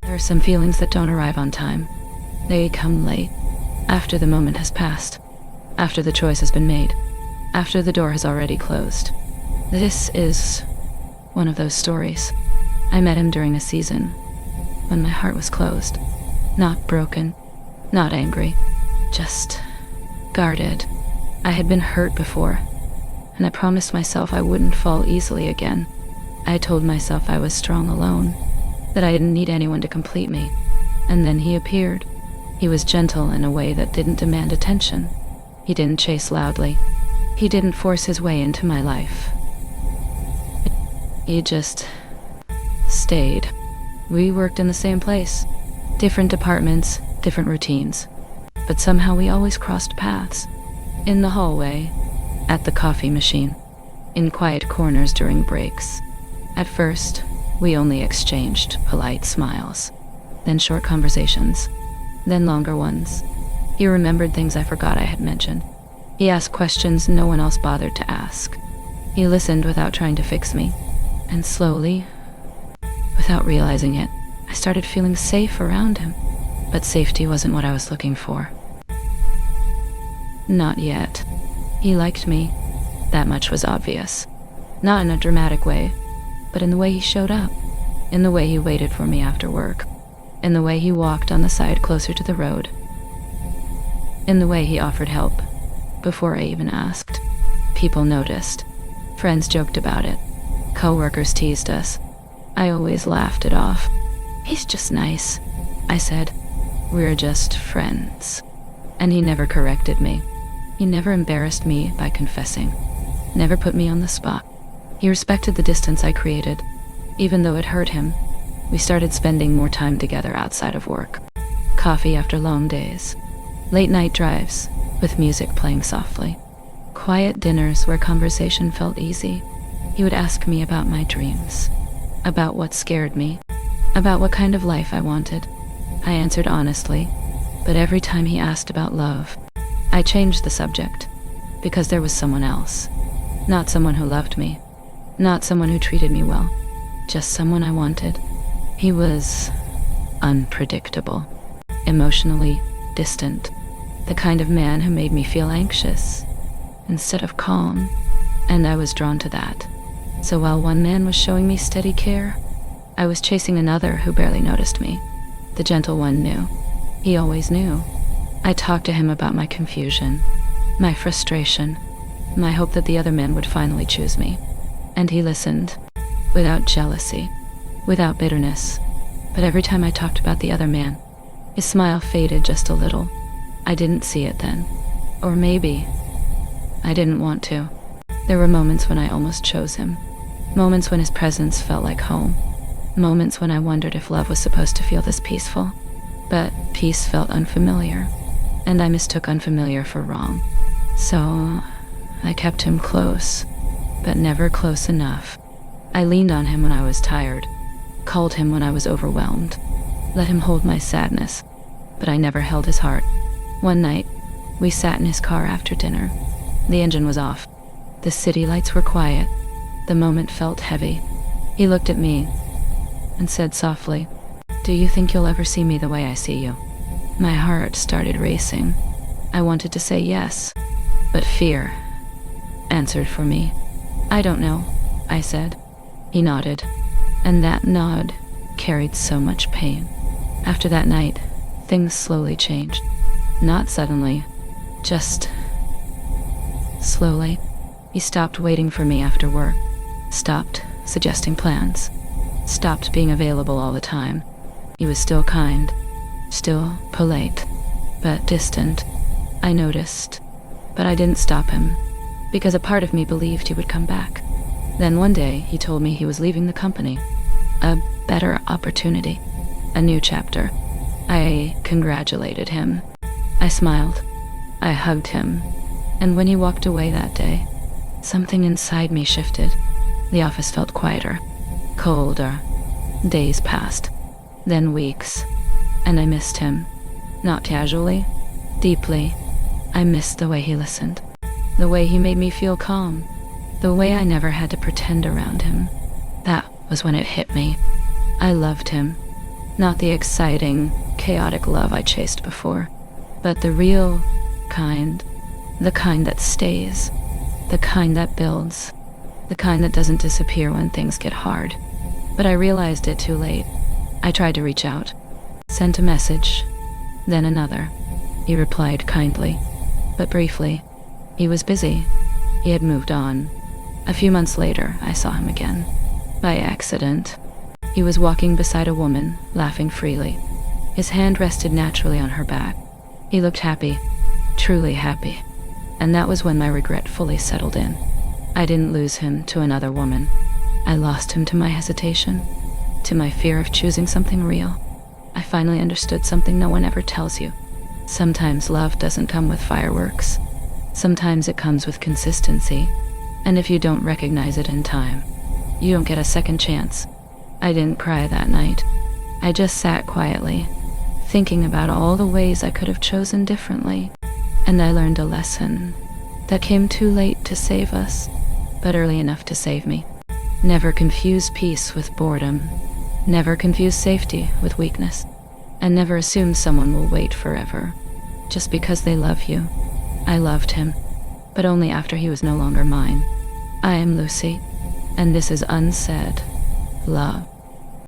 There are some feelings that don't arrive on time. They come late, after the moment has passed, after the choice has been made, after the door has already closed. This is one of those stories. I met him during a season when my heart was closed. Not broken, not angry, just guarded. I had been hurt before, and I promised myself I wouldn't fall easily again. I told myself I was strong alone, that I didn't need anyone to complete me. And then he appeared. He was gentle in a way that didn't demand attention. He didn't chase loudly. He didn't force his way into my life. He just stayed. We worked in the same place. Different departments, different routines. But somehow we always crossed paths. In the hallway, at the coffee machine, in quiet corners during breaks. At first, we only exchanged polite smiles, then short conversations, then longer ones. He remembered things I forgot I had mentioned. He asked questions no one else bothered to ask. He listened without trying to fix me. And slowly, without realizing it, I started feeling safe around him. But safety wasn't what I was looking for. Not yet. He liked me. That much was obvious. Not in a dramatic way, but in the way he showed up. In the way he waited for me after work. In the way he walked on the side closer to the road. In the way he offered help, before I even asked. People noticed. Friends joked about it. Co-workers teased us. I always laughed it off. "He's just nice," I said. "We're just friends." And he never corrected me. He never embarrassed me by confessing. Never put me on the spot. He respected the distance I created. Even though it hurt him, we started spending more time together outside of work. Coffee after long days. Late night drives, with music playing softly. Quiet dinners where conversation felt easy. He would ask me about my dreams, about what scared me, about what kind of life I wanted. I answered honestly, but every time he asked about love, I changed the subject, because there was someone else. Not someone who loved me, not someone who treated me well, just someone I wanted. He was unpredictable, emotionally distant, the kind of man who made me feel anxious instead of calm, and I was drawn to that. So while one man was showing me steady care, I was chasing another who barely noticed me. The gentle one knew. He always knew. I talked to him about my confusion, my frustration, my hope that the other man would finally choose me. And he listened, without jealousy, without bitterness. But every time I talked about the other man, his smile faded just a little. I didn't see it then. Or maybe I didn't want to. There were moments when I almost chose him. Moments when his presence felt like home. Moments when I wondered if love was supposed to feel this peaceful. But peace felt unfamiliar, and I mistook unfamiliar for wrong. So I kept him close, but never close enough. I leaned on him when I was tired, called him when I was overwhelmed, let him hold my sadness, but I never held his heart. One night, we sat in his car after dinner. The engine was off. The city lights were quiet. The moment felt heavy. He looked at me and said softly, "Do you think you'll ever see me the way I see you?" My heart started racing. I wanted to say yes, but fear answered for me. "I don't know," I said. He nodded, and that nod carried so much pain. After that night, things slowly changed. Not suddenly, just slowly. He stopped waiting for me after work, stopped suggesting plans, stopped being available all the time. He was still kind, still polite, but distant. I noticed, but I didn't stop him, because a part of me believed he would come back. Then one day, he told me he was leaving the company. A better opportunity, a new chapter. I congratulated him. I smiled. I hugged him. And when he walked away that day, something inside me shifted. The office felt quieter, colder. Days passed, then weeks, and I missed him. Not casually, deeply. I missed the way he listened, the way he made me feel calm, the way I never had to pretend around him. That was when it hit me. I loved him, Not the exciting, chaotic love I chased before, but the real kind. The kind that stays. The kind that builds. The kind that doesn't disappear when things get hard. But I realized it too late. I tried to reach out. Sent a message. Then another. He replied kindly, but briefly. He was busy. He had moved on. A few months later, I saw him again. By accident. He was walking beside a woman, laughing freely. His hand rested naturally on her back. He looked happy, truly happy. And that was when my regret fully settled in. I didn't lose him to another woman. I lost him to my hesitation, to my fear of choosing something real. I finally understood something no one ever tells you. Sometimes love doesn't come with fireworks. Sometimes it comes with consistency. And if you don't recognize it in time, you don't get a second chance. I didn't cry that night. I just sat quietly, thinking about all the ways I could have chosen differently. And I learned a lesson that came too late to save us, but early enough to save me. Never confuse peace with boredom. Never confuse safety with weakness. And never assume someone will wait forever, just because they love you. I loved him, but only after he was no longer mine. I am Lucy, and this is Unsaid Love.